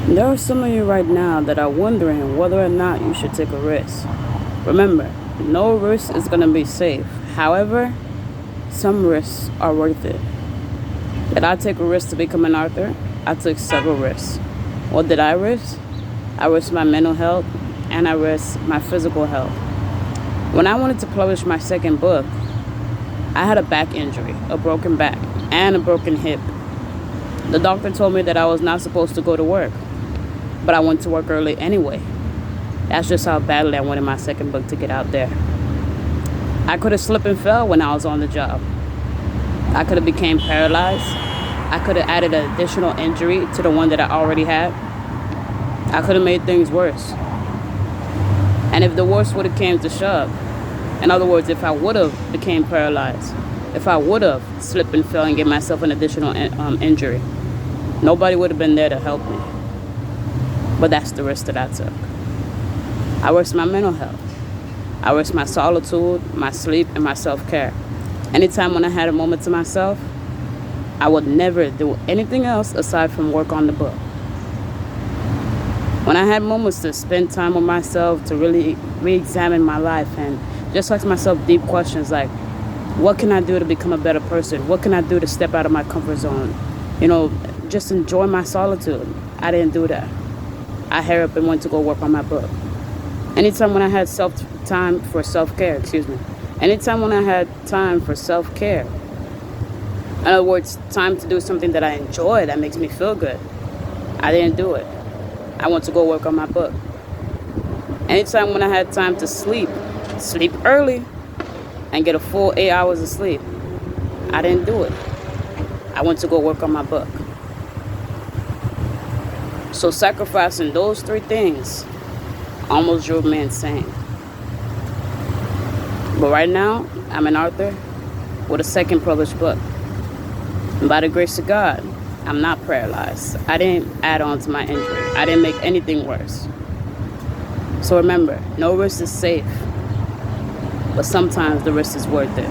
There are some of you right now that are wondering whether or not you should take a risk. Remember, no risk is going to be safe. However, some risks are worth it. Did I take a risk to become an author? I took several risks. What did I risk? I risked my mental health and I risked my physical health. When I wanted to publish my second book, I had a back injury, a broken back, and a broken hip. The doctor told me that I was not supposed to go to work, but I went to work early anyway. That's just how badly I wanted my second book to get out there. I could have slipped and fell when I was on the job. I could have became paralyzed. I could have added an additional injury to the one that I already had. I could have made things worse. And if the worst would have came to shove, in other words, if I would have became paralyzed, if I would have slipped and fell and get myself an additional injury, nobody would have been there to help me. But that's the risk that I took. I risked my mental health. I risked my solitude, my sleep, and my self-care. Anytime when I had a moment to myself, I would never do anything else aside from work on the book. When I had moments to spend time with myself, to really re-examine my life and just ask myself deep questions like, what can I do to become a better person? What can I do to step out of my comfort zone? Just enjoy my solitude. I didn't do that. I hurried up and went to go work on my book. Anytime when I had time for self-care, Anytime when I had time for self-care, in other words, time to do something that I enjoy, that makes me feel good, I didn't do it. I went to go work on my book. Anytime when I had time to sleep early and get a full 8 hours of sleep, I didn't do it. I went to go work on my book. So sacrificing those three things almost drove me insane. But right now, I'm an author with a second published book. And by the grace of God, I'm not paralyzed. I didn't add on to my injury. I didn't make anything worse. So remember, no risk is safe, but sometimes the risk is worth it.